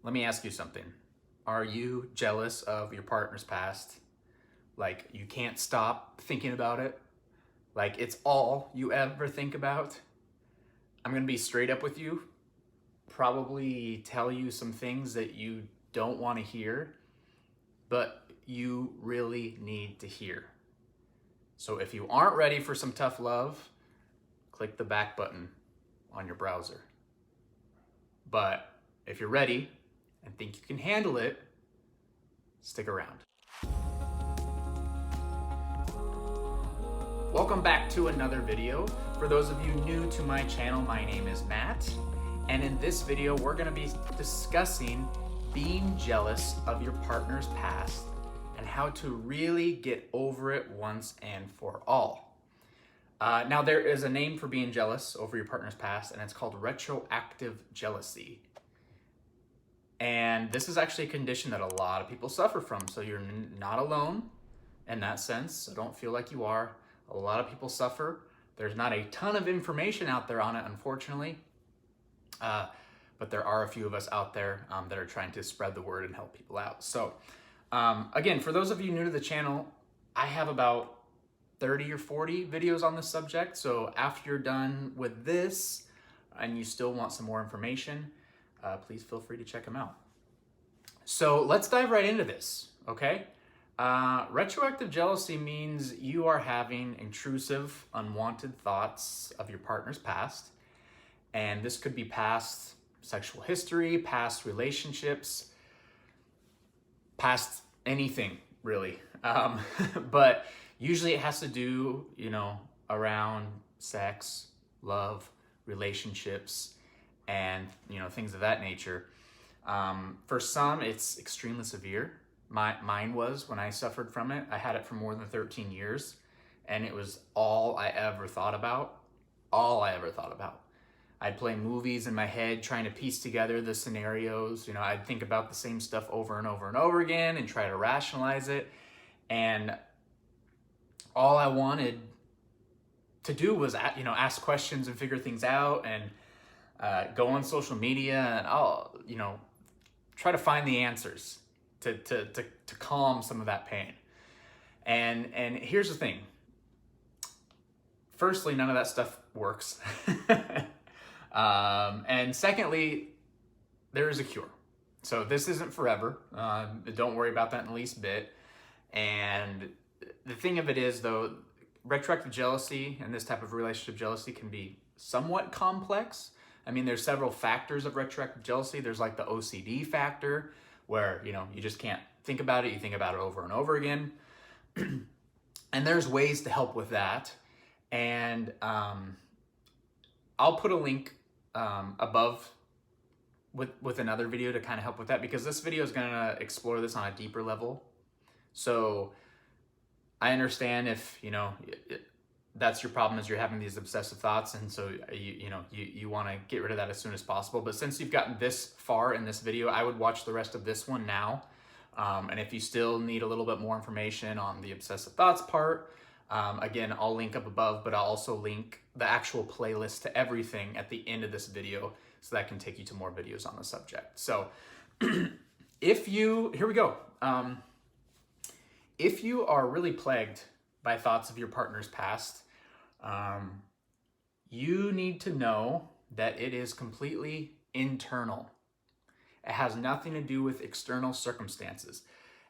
Let me ask you something. Are you jealous of your partner's past? Like you can't stop thinking about it? Like it's all you ever think about? I'm gonna be straight up with you. Probably tell you some things that you don't want to hear, but you really need to hear. So if you aren't ready for some tough love, click the back button on your browser. But if you're ready and think you can handle it, stick around. Welcome back to another video. For those of you new to my channel, my name is Matt. And in this video, we're gonna be discussing being jealous of your partner's past and how to really get over it once and for all. Now, there is a name for being jealous over your partner's past, and it's called retroactive jealousy. And this is actually a condition that a lot of people suffer from, so you're not alone in that sense, so don't feel like you are. A lot of people suffer. There's not a ton of information out there on it, unfortunately, but there are a few of us out there that are trying to spread the word and help people out. So again, for those of you new to the channel, I have about 30 or 40 videos on this subject. So after you're done with this and you still want some more information, please feel free to check them out. So let's dive right into this, okay? Retroactive jealousy means you are having intrusive, unwanted thoughts of your partner's past. And this could be past sexual history, past relationships, past anything really. But usually it has to do, around sex, love, relationships, and, things of that nature. For some, it's extremely severe. Mine was when I suffered from it. I had it for more than 13 years, and it was all I ever thought about. All I ever thought about. I'd play movies in my head trying to piece together the scenarios. I'd think about the same stuff over and over and over again and try to rationalize it. And all I wanted to do was, ask questions and figure things out and go on social media and try to find the answers to calm some of that pain. And here's the thing. Firstly, none of that stuff works. And secondly, there is a cure. So this isn't forever. Don't worry about that in the least bit. And the thing of it is, though, retroactive jealousy and this type of relationship jealousy can be somewhat complex. I mean, there's several factors of retroactive jealousy. There's like the OCD factor, where, you just can't think about it. You think about it over and over again. And there's ways to help with that. And I'll put a link above with another video to kind of help with that, because this video is going to explore this on a deeper level. So I understand if, that's your problem, is you're having these obsessive thoughts, and so you want to get rid of that as soon as possible. But since you've gotten this far in this video, I would watch the rest of this one now. And if you still need a little bit more information on the obsessive thoughts part, again, I'll link up above, but I'll also link the actual playlist to everything at the end of this video, so that can take you to more videos on the subject. So here we go. If you are really plagued by thoughts of your partner's past, you need to know that it is completely internal. It has nothing to do with external circumstances.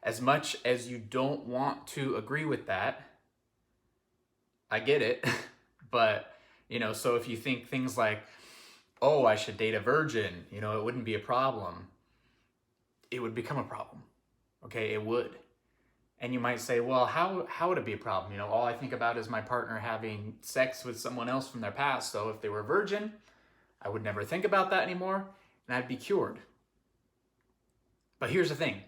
As much as you don't want to agree with that, I get it. But, so if you think things like, oh, I should date a virgin, it wouldn't be a problem, it would become a problem. Okay, it would. And you might say, well, how would it be a problem? All I think about is my partner having sex with someone else from their past. So if they were a virgin, I would never think about that anymore, and I'd be cured. But here's the thing.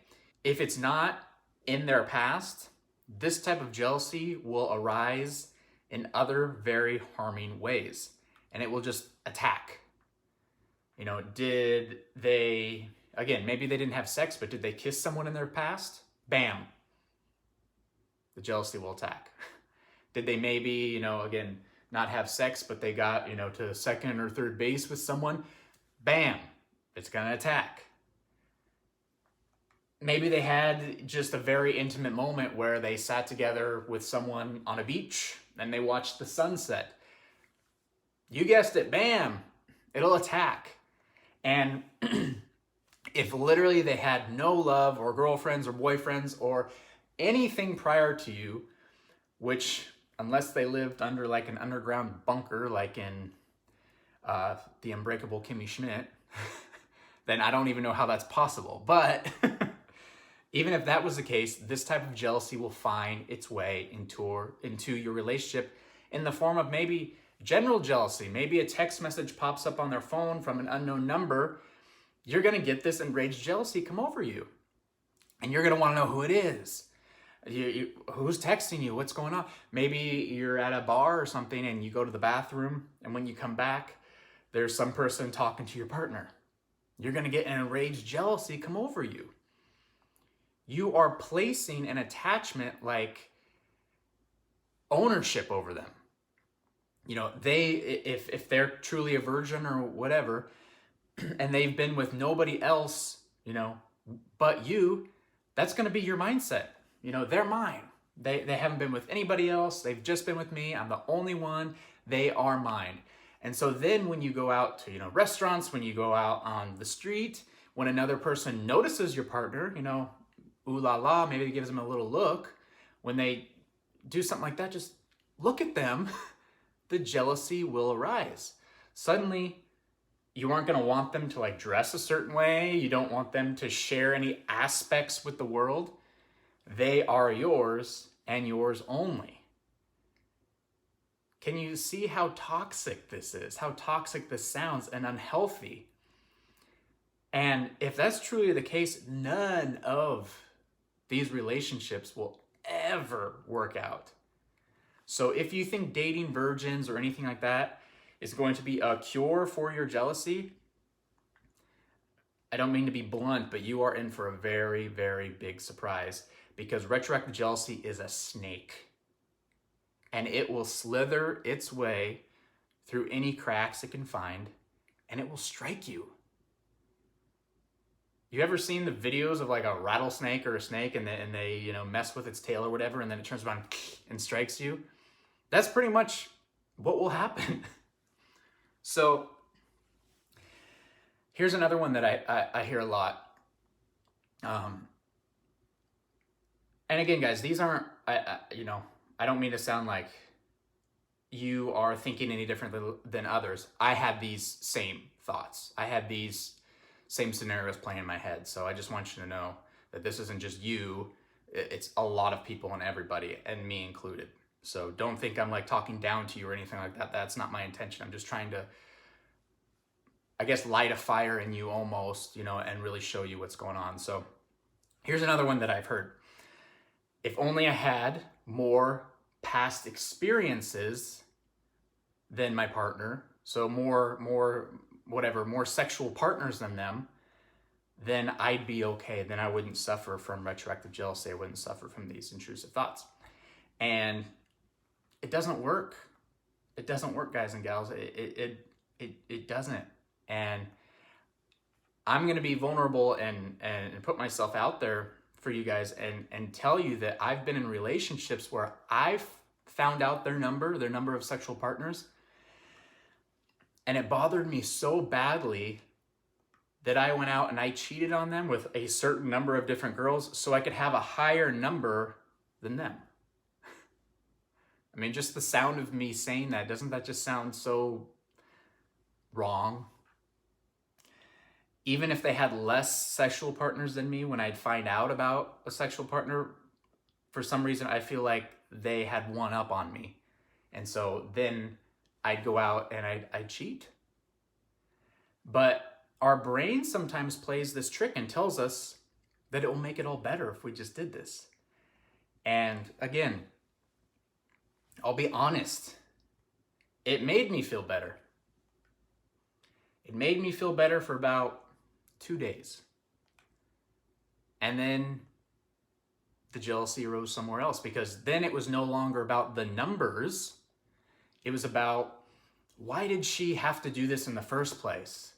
If it's not in their past, this type of jealousy will arise in other very harming ways, and it will just attack. Did they, again, maybe they didn't have sex, but did they kiss someone in their past? Bam. The jealousy will attack. Did they maybe, again, not have sex, but they got, to second or third base with someone? Bam, it's gonna attack. maybe they had just a very intimate moment where they sat together with someone on a beach and they watched the sunset. You guessed it, bam, it'll attack. And if literally they had no love or girlfriends or boyfriends or anything prior to you, which unless they lived under like an underground bunker like in The Unbreakable Kimmy Schmidt, then I don't even know how that's possible. But even if that was the case, this type of jealousy will find its way into your relationship in the form of maybe general jealousy. Maybe a text message pops up on their phone from an unknown number. You're going to get this enraged jealousy come over you. And you're going to want to know who it is. Who's texting you? What's going on? Maybe you're at a bar or something and you go to the bathroom, and when you come back, there's some person talking to your partner. You're going to get an enraged jealousy come over you. You are placing an attachment like ownership over them. You know, if they're truly a virgin or whatever, and they've been with nobody else, you know, but you, that's going to be your mindset. You know, they're mine. They haven't been with anybody else. They've just been with me. I'm the only one. They are mine. And so then when you go out to, you know, restaurants, when you go out on the street, when another person notices your partner, you know, ooh la la, maybe it gives them a little look. When they do something like that, just look at them. The jealousy will arise. Suddenly, you aren't going to want them to like dress a certain way. You don't want them to share any aspects with the world. They are yours and yours only. Can you see how toxic this is? How toxic this sounds and unhealthy? And if that's truly the case, none of these relationships will ever work out. So if you think dating virgins or anything like that is going to be a cure for your jealousy, I don't mean to be blunt, but you are in for a very, very big surprise, because retroactive jealousy is a snake, and it will slither its way through any cracks it can find, and it will strike you. You ever seen the videos of like a rattlesnake or a snake, and they you know, mess with its tail or whatever, and then it turns around and strikes you? That's pretty much what will happen. So here's another one that I hear a lot. And again, guys, these aren't, you know, I don't mean to sound like you are thinking any different than others. I had these same thoughts. I had these same scenarios playing in my head. So I just want you to know that this isn't just you. It's a lot of people and everybody, and me included. So don't think I'm like talking down to you or anything like that. That's not my intention. I'm just trying to, I guess, light a fire in you almost, you know, and really show you what's going on. So here's another one that I've heard. If only I had more past experiences than my partner, so more sexual partners than them, then I'd be okay. Then I wouldn't suffer from retroactive jealousy. I wouldn't suffer from these intrusive thoughts. And it doesn't work. It doesn't work, guys and gals. It doesn't. And I'm going to be vulnerable and put myself out there for you guys and tell you that I've been in relationships where I've found out their number of sexual partners, and it bothered me so badly that I went out and I cheated on them with a certain number of different girls so I could have a higher number than them. I mean, just the sound of me saying that, doesn't that just sound so wrong? Even if they had less sexual partners than me, when I'd find out about a sexual partner, for some reason, I feel like they had one up on me. And so then I'd go out and I'd cheat. But our brain sometimes plays this trick and tells us that it will make it all better if we just did this. And again, I'll be honest, it made me feel better. It made me feel better for about 2 days. And then the jealousy arose somewhere else, because then it was no longer about the numbers. It was about, why did she have to do this in the first place?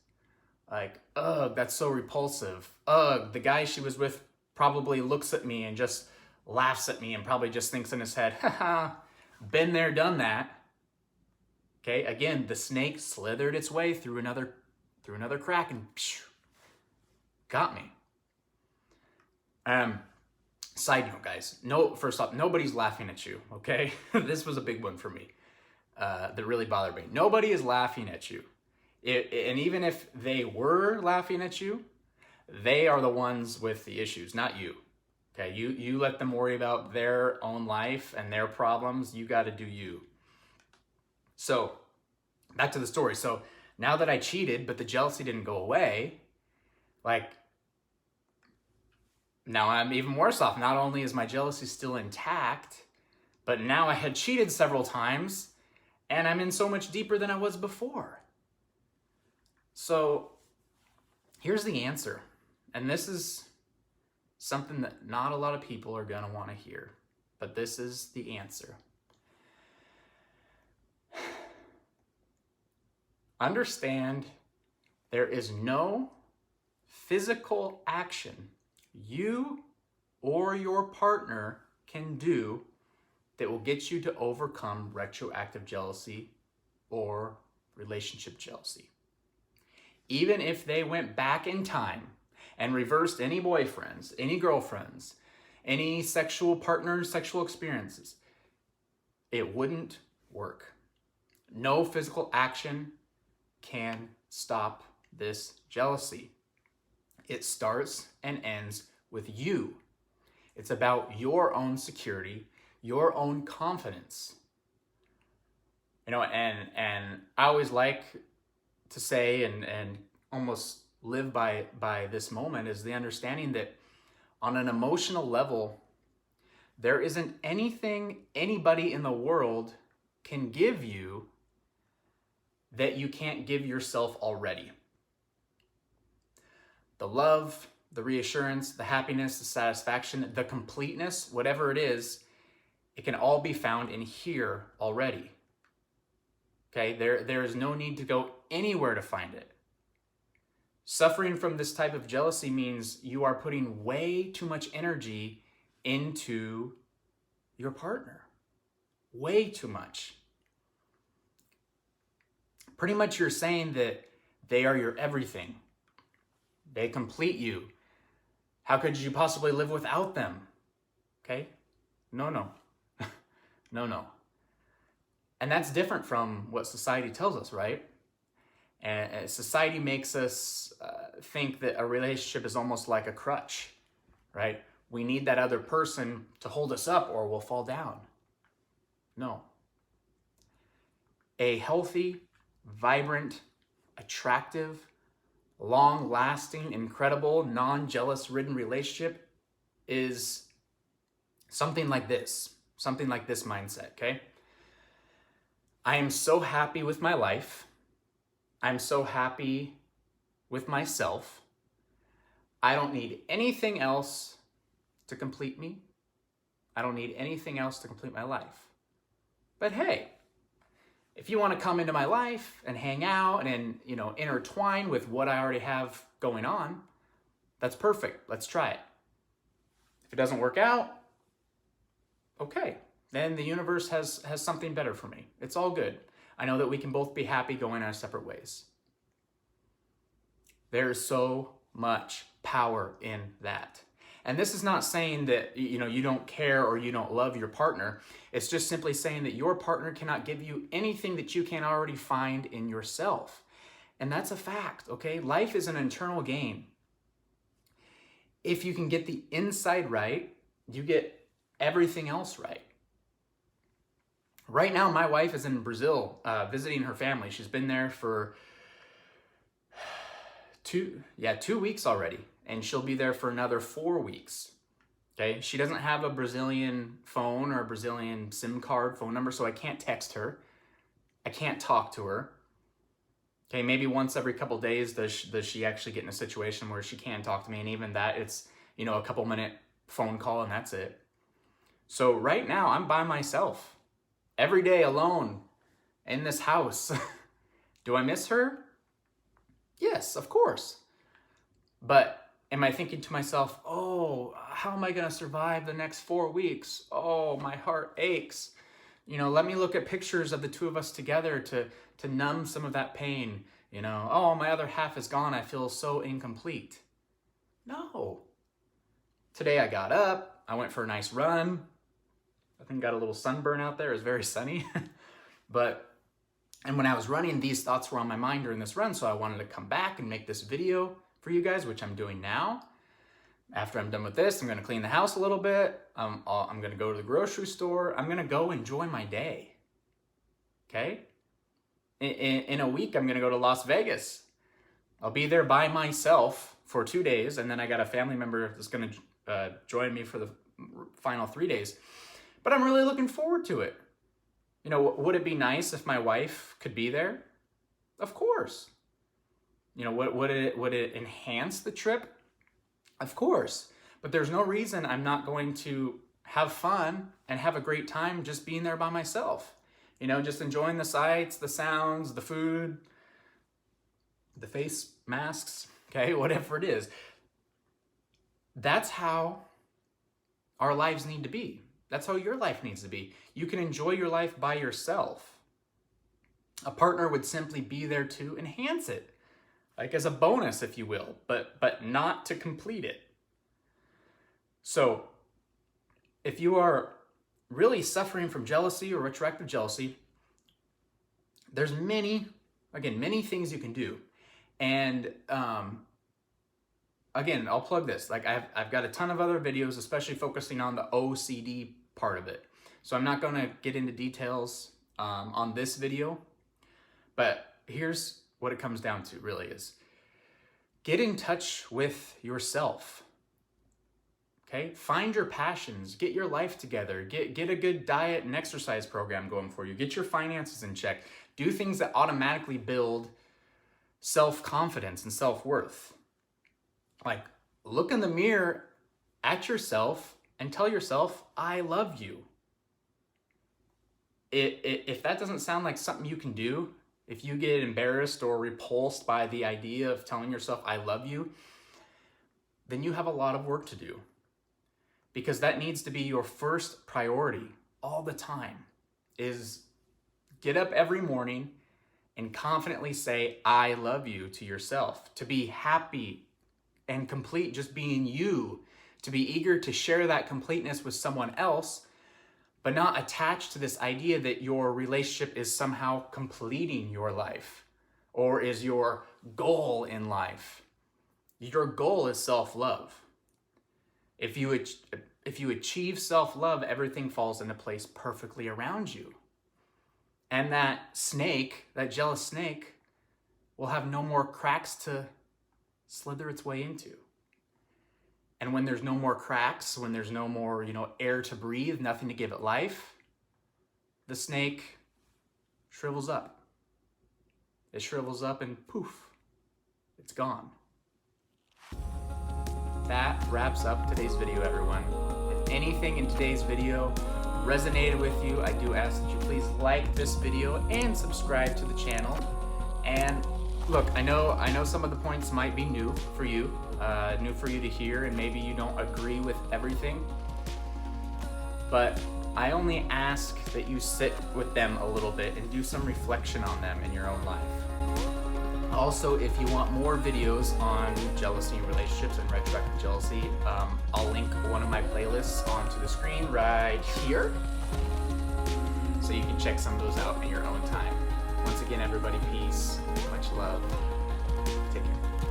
Like, ugh, that's so repulsive. Ugh, the guy she was with probably looks at me and just laughs at me and probably just thinks in his head, haha, been there, done that. Okay, again, the snake slithered its way through another crack and got me. Side note, guys. No, first off, nobody's laughing at you. Okay, this was a big one for me. That really bothered me. Nobody is laughing at you, and even if they were laughing at you, they are the ones with the issues, not you. Okay, you let them worry about their own life and their problems. You got to do you. So, back to the story. So, now that I cheated, but the jealousy didn't go away, like, now I'm even worse off. Not only is my jealousy still intact, but now I had cheated several times, and I'm in so much deeper than I was before. So, here's the answer. And this is something that not a lot of people are going to want to hear, but this is the answer. Understand there is no physical action you or your partner can do that will get you to overcome retroactive jealousy or relationship jealousy. Even if they went back in time and reversed any boyfriends, any girlfriends, any sexual partners, sexual experiences, it wouldn't work. No physical action can stop this jealousy. It starts and ends with you. It's about your own security, your own confidence. You know, and I always like to say and almost live by this moment is the understanding that on an emotional level, there isn't anything anybody in the world can give you that you can't give yourself already. The love, the reassurance, the happiness, the satisfaction, the completeness, whatever it is, it can all be found in here already. Okay, there is no need to go anywhere to find it. Suffering from this type of jealousy means you are putting way too much energy into your partner. Way too much. Pretty much you're saying that they are your everything. They complete you. How could you possibly live without them? Okay? No. No. And that's different from what society tells us, right? And society makes us think that a relationship is almost like a crutch, right? We need that other person to hold us up or we'll fall down. No. A healthy, vibrant, attractive, long-lasting, incredible, non-jealous ridden relationship is something like this mindset, okay? I am so happy with my life. I'm so happy with myself. I don't need anything else to complete me. I don't need anything else to complete my life. But hey, if you want to come into my life and hang out and, intertwine with what I already have going on, that's perfect. Let's try it. If it doesn't work out, okay. Then the universe has something better for me. It's all good. I know that we can both be happy going our separate ways. There's so much power in that. And this is not saying that, you don't care or you don't love your partner. It's just simply saying that your partner cannot give you anything that you can't already find in yourself. And that's a fact, okay? Life is an internal game. If you can get the inside right, you get everything else right. Right now, my wife is in Brazil visiting her family. She's been there for 2 weeks already, and she'll be there for another 4 weeks. Okay, she doesn't have a Brazilian phone or a Brazilian SIM card phone number, so I can't text her. I can't talk to her. Okay, maybe once every couple days does she actually get in a situation where she can talk to me, and even that, it's a couple minute phone call and that's it. So right now, I'm by myself. Every day alone in this house. Do I miss her? Yes, of course. But am I thinking to myself, how am I going to survive the next 4 weeks? Oh, my heart aches. You know, let me look at pictures of the two of us together to numb some of that pain. You know, oh, my other half is gone. I feel so incomplete. No. Today I got up. I went for a nice run. I think got a little sunburn out there. It was very sunny. And when I was running, these thoughts were on my mind during this run. So I wanted to come back and make this video for you guys, which I'm doing now. After I'm done with this, I'm going to clean the house a little bit. I'm going to go to the grocery store. I'm going to go enjoy my day. Okay? In a week, I'm going to go to Las Vegas. I'll be there by myself for 2 days, and then I got a family member that's going to join me for the final 3 days. But I'm really looking forward to it. You know, would it be nice if my wife could be there? Of course. You know, would it enhance the trip? Of course. But there's no reason I'm not going to have fun and have a great time just being there by myself. You know, just enjoying the sights, the sounds, the food, the face masks, okay, whatever it is. That's how our lives need to be. That's how your life needs to be. You can enjoy your life by yourself. A partner would simply be there to enhance it, like as a bonus, if you will, but not to complete it. So if you are really suffering from jealousy or retroactive jealousy, there's many things you can do. And again, I'll plug this. Like I've got a ton of other videos, especially focusing on the OCD part of it. So I'm not going to get into details on this video, but here's what it comes down to really is get in touch with yourself. Okay? Find your passions, get your life together, get a good diet and exercise program going for you, get your finances in check, do things that automatically build self-confidence and self-worth. Like, look in the mirror at yourself and tell yourself, I love you. If that doesn't sound like something you can do, if you get embarrassed or repulsed by the idea of telling yourself, I love you, then you have a lot of work to do. Because that needs to be your first priority all the time, is get up every morning and confidently say, I love you to yourself, to be happy and complete just being you, to be eager to share that completeness with someone else, but not attached to this idea that your relationship is somehow completing your life or is your goal in life. Your goal is self-love. If you achieve self-love, everything falls into place perfectly around you. And that snake, that jealous snake, will have no more cracks to slither its way into. And when there's no more cracks, when there's no more, air to breathe, nothing to give it life, the snake shrivels up. It shrivels up and poof, it's gone. That wraps up today's video, everyone. If anything in today's video resonated with you, I do ask that you please like this video and subscribe to the channel. And look, I know some of the points might be new for you to hear, and maybe you don't agree with everything. But I only ask that you sit with them a little bit and do some reflection on them in your own life. Also, if you want more videos on jealousy, relationships, and retroactive jealousy, I'll link one of my playlists onto the screen right here, so you can check some of those out in your own time. Once again, everybody, peace, much love, take care.